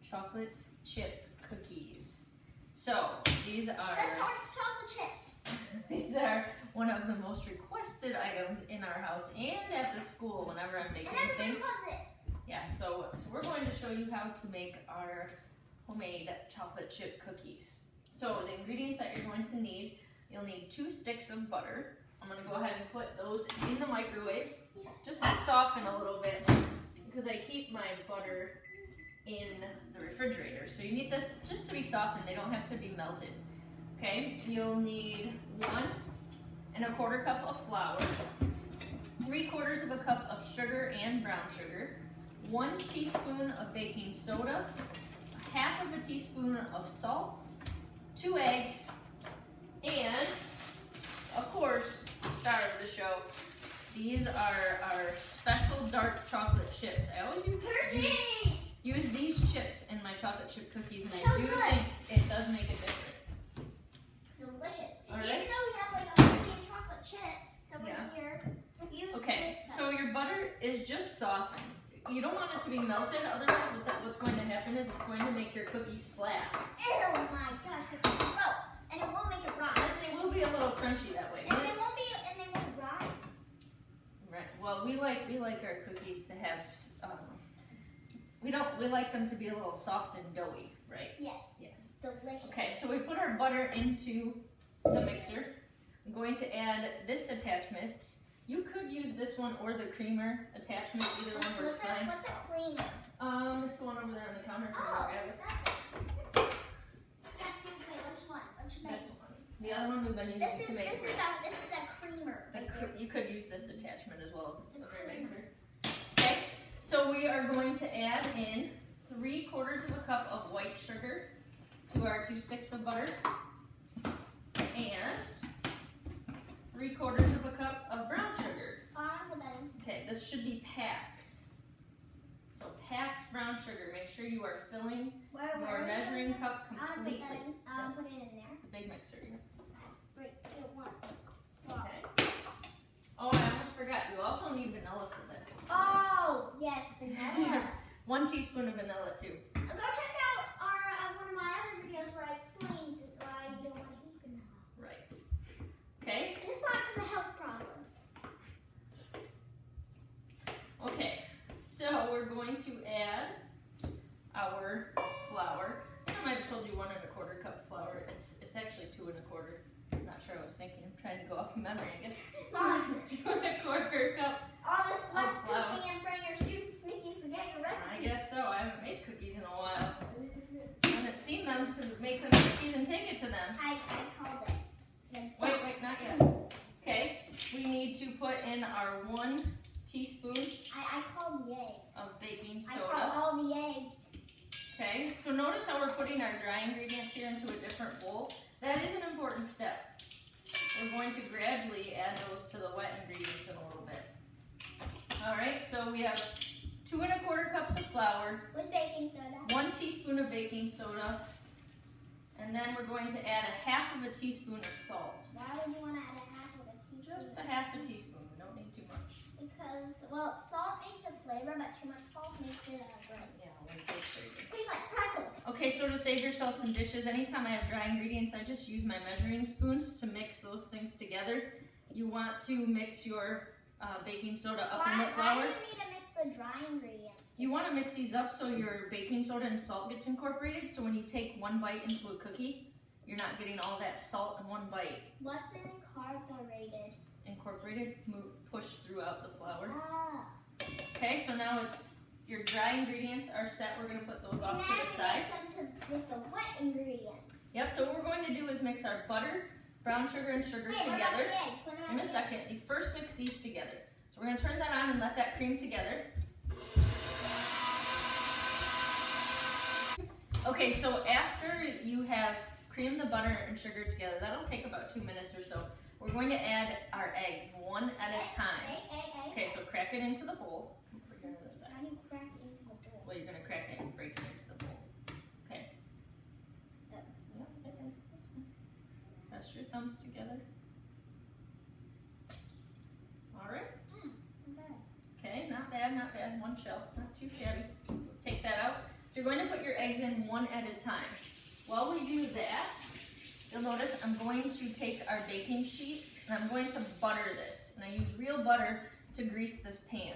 chocolate chip cookies. So these are chocolate chips. these are one of the most requested items in our house and at the school whenever I'm making things. Loves it. Yeah, so we're going to show you how to make our homemade chocolate chip cookies. So the ingredients that you're going to need, you'll need 2 sticks of butter. I'm going to go ahead and put those in the microwave just to soften a little bit because I keep my butter in the refrigerator. So you need this just to be softened. They don't have to be melted. Okay, you'll need 1 1/4 cup of flour, 3/4 cup of sugar and brown sugar, 1 teaspoon of baking soda, 1/2 teaspoon of salt, 2 eggs, and of course, the star of the show, these are our special dark chocolate chips. I always use these chips in my chocolate chip cookies, and I do think it does make a difference. Delicious. All right. Even though we have like a million chocolate chips, so here. Okay, so your butter is just softened. You don't want it to be melted, otherwise what's going to happen is it's going to make your cookies flat. Oh my gosh, that's gross. And it won't make it rise. And they will be a little crunchy that way. And they won't rise. Right. Well, we like our cookies to have we like them to be a little soft and doughy, right? Yes. Yes. Delicious. Okay, so we put our butter into the mixer. I'm going to add this attachment. You could use this one or the creamer attachment. Either one works fine. What's a creamer? It's the one over there on the counter. If you Oh, want to grab it. wait, which one? This one. The other one we've been using to make bread. This is a creamer. You could use this attachment as well of your mixer. Okay, so we are going to add in 3/4 cup of white sugar to our 2 sticks of butter and 3/4 cup of brown sugar. Okay, this should be packed. So packed brown sugar. Make sure you are filling your measuring cup completely. I'll put it in there. The big mixer. Wait, one. Okay. Oh, I almost forgot. You also need vanilla for this. Oh, yes, vanilla. 1 teaspoon of vanilla too. Go check out one of my other videos where I explained why you don't want to eat vanilla. Right. Okay. And it's not because of health problems. Okay. So we're going to add our flour. I think I might have told you 1 1/4 cup of flour. It's actually 2 1/4. I'm not sure. I was thinking. I'm trying to go off memory. I guess. Mom, 2 1/4 cup. all this less flour. cooking in front of your students make you forget your recipe. I guess so. I haven't made cookies in a while. I haven't seen them to make them cookies and take it to them. I call this. Wait, not yet. Okay, we need to put in our 1 teaspoon I called the eggs. of baking I called soda. all the eggs. Okay, so notice how we're putting our dry ingredients here into a different bowl. That is an important step. We're going to gradually add those to the wet ingredients in a little bit. All right, so we have 2 1/4 cups of flour, With baking soda. 1 teaspoon of baking soda, and then we're going to add 1/2 teaspoon of salt. Why would you want to add 1/2 teaspoon? Just 1/2 teaspoon. We don't need too much. Because, well, salt makes a flavor, but too much salt makes it gross. Yeah, it tastes pretty good. Tastes like pretzels. Okay, so to save yourself some dishes, anytime I have dry ingredients, I just use my measuring spoons to mix those things together. You want to mix your baking soda up in the flour. Why do you need to mix the dry ingredients? You want to mix these up so your baking soda and salt gets incorporated, so when you take 1 bite into a cookie, you're not getting all that salt in 1 bite. What's incorporated? Incorporated, push throughout the flour. Ah. Okay, so now your dry ingredients are set. We're going to put those off to the side. Mix them with the wet ingredients. Yep, so what we're going to do is mix our butter, brown sugar, and sugar Hey, together. what about the eggs? What about In a the second, you first mix these together. So we're going to turn that on and let that cream together. Okay, so after you have creamed the butter and sugar together, that'll take about 2 minutes or so. We're going to add our eggs 1 at a time. Okay, so crack it into the bowl. Put it on the side. How do you crack it into the bowl? Well, you're going to crack it and break it into the bowl. Okay. Yep. Yep, right there. This one. Press your thumbs together. All right. Okay, not bad, not bad. 1 shell, not too shabby. Let's take that out. So you're going to put your eggs in one at a time. While we do that, you'll notice I'm going to take our baking sheet and I'm going to butter this. And I use real butter to grease this pan.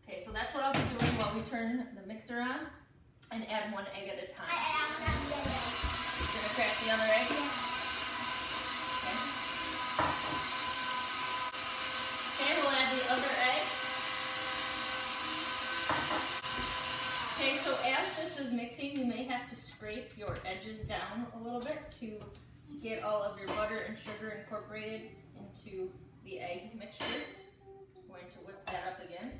Okay, so that's what I'll be doing while we turn the mixer on and add one egg at a time. I'm not the other egg. You're gonna crack the other egg? Okay. Okay, we'll add the other egg. Okay, so as this is mixing, you may have to scrape your edges down a little bit to get all of your butter and sugar incorporated into the egg mixture. I'm going to whip that up again.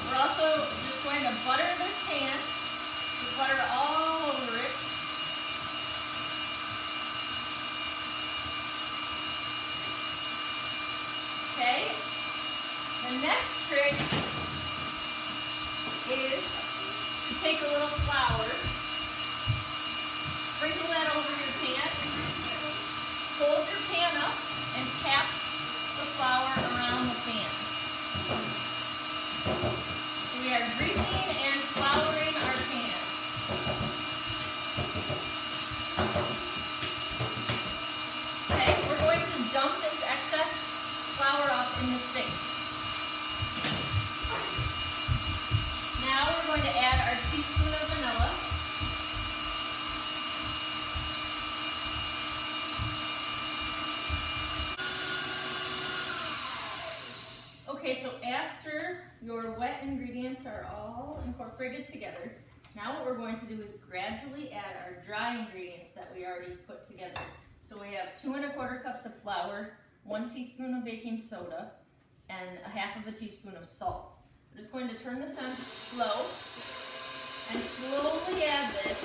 We're also just going to butter this pan. Just butter all over it. Okay. The next trick is to take a little flour, sprinkle that over your pan, hold your pan up, and tap the flour around the pan. We are greasing and flouring our pan. Okay, we're going to dump this excess flour up in the sink. Now we're going to add our teaspoon of vanilla. Okay, so after your wet ingredients are all incorporated together, now what we're going to do is gradually add our dry ingredients that we already put together. So we have 2 1/4 cups of flour, 1 teaspoon of baking soda, and 1/2 teaspoon of salt. We're just going to turn this on low and slowly add this.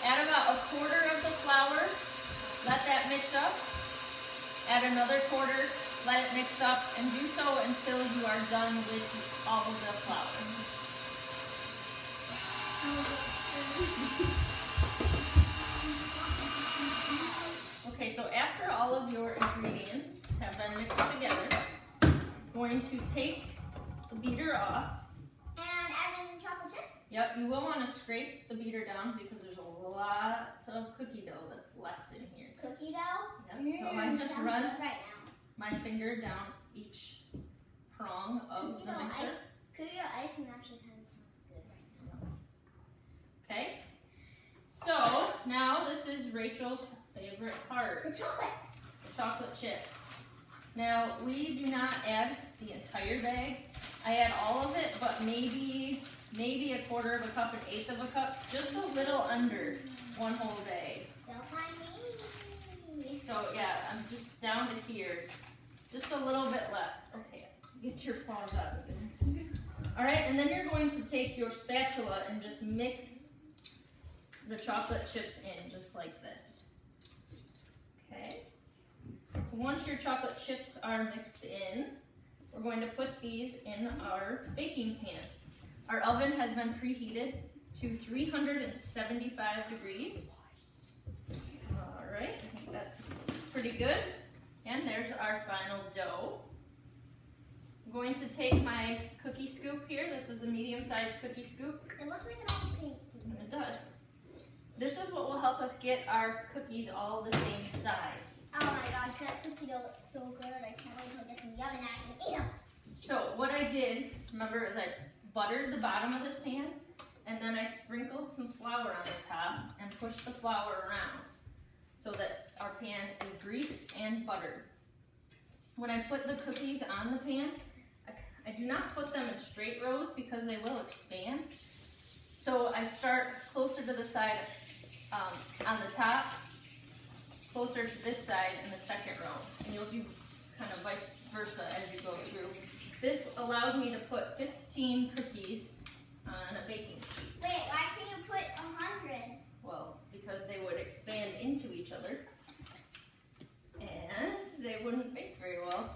Add about 1/4 of the flour, let that mix up. Add another 1/4, let it mix up, and do so until you are done with all of the flour. Okay, so after all of your ingredients have been mixed together, I'm going to take the beater off. And add in chocolate chips? Yep, you will want to scrape the beater down because there's a lot of cookie dough that's left in here. Cookie dough? Yep, so I just Sounds run good right now. my finger down each prong of Cookie the dough mixer. Cookie dough ice cream actually kind of sounds good right now. Okay, so now this is Rachel's favorite part, The chocolate. the chocolate chips. Now we do not add the entire bag. I add all of it, but maybe 1/4 cup, 1/8 cup, just a little under 1 whole bag. Don't mind me. So yeah, I'm just down to here. Just a little bit left. Okay, get your paws out of there. All right, and then you're going to take your spatula and just mix the chocolate chips in, just like this. Okay. So once your chocolate chips are mixed in, we're going to put these in our baking pan. Our oven has been preheated to 375 degrees. All right, I think that's pretty good. And there's our final dough. I'm going to take my cookie scoop here. This is a medium-sized cookie scoop. It looks like an old pink And it does. This is what will help us get our cookies all the same size. Oh my gosh, that cookie dough looks so good. I can't wait till it gets in the oven and I can eat them. So what I did, remember, is I buttered the bottom of this pan, and then I sprinkled some flour on the top and pushed the flour around so that our pan is greased and buttered. When I put the cookies on the pan, I do not put them in straight rows because they will expand. So I start closer to the side on the top, closer to this side in the second row. And you'll do kind of vice versa as you go through. This allows me to put 15 cookies on a baking sheet. Wait, why can't you put 100? Well, because they would expand into each other and they wouldn't bake very well.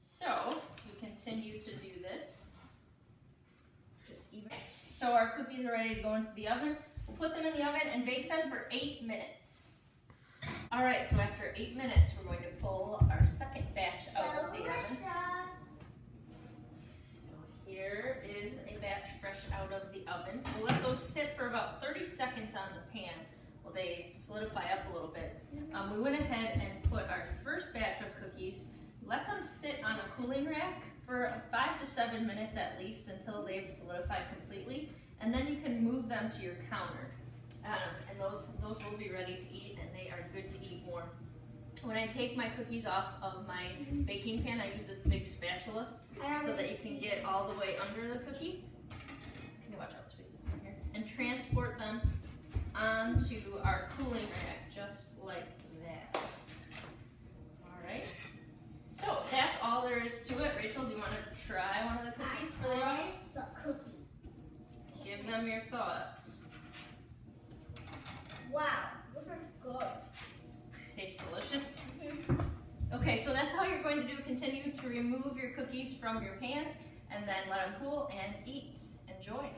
So we continue to do this. Just even. So our cookies are ready to go into the oven. We'll put them in the oven and bake them for 8 minutes. All right, so after 8 minutes, we're going to pull our second batch out of the oven. Delicious. So here is a batch fresh out of the oven. We'll let those sit for about 30 seconds on the pan while they solidify up a little bit. We went ahead and put our first batch of cookies, let them sit on a cooling rack for 5 to 7 minutes at least until they've solidified completely, and then you can move them to your counter. And those will be ready to eat, and they are good to eat warm. When I take my cookies off of my baking pan, I use this big spatula so that you can get all the way under the cookie. Can you watch out, sweetie? Here. And transport them onto our cooling rack, just like that. All right. So that's all there is to it. Rachel, do you want to try one of the cookies for the audience? It's a cookie. Give them your thoughts. Wow, this is good. Tastes delicious. Okay, so that's how you're going to do. Continue to remove your cookies from your pan and then let them cool and eat. Enjoy.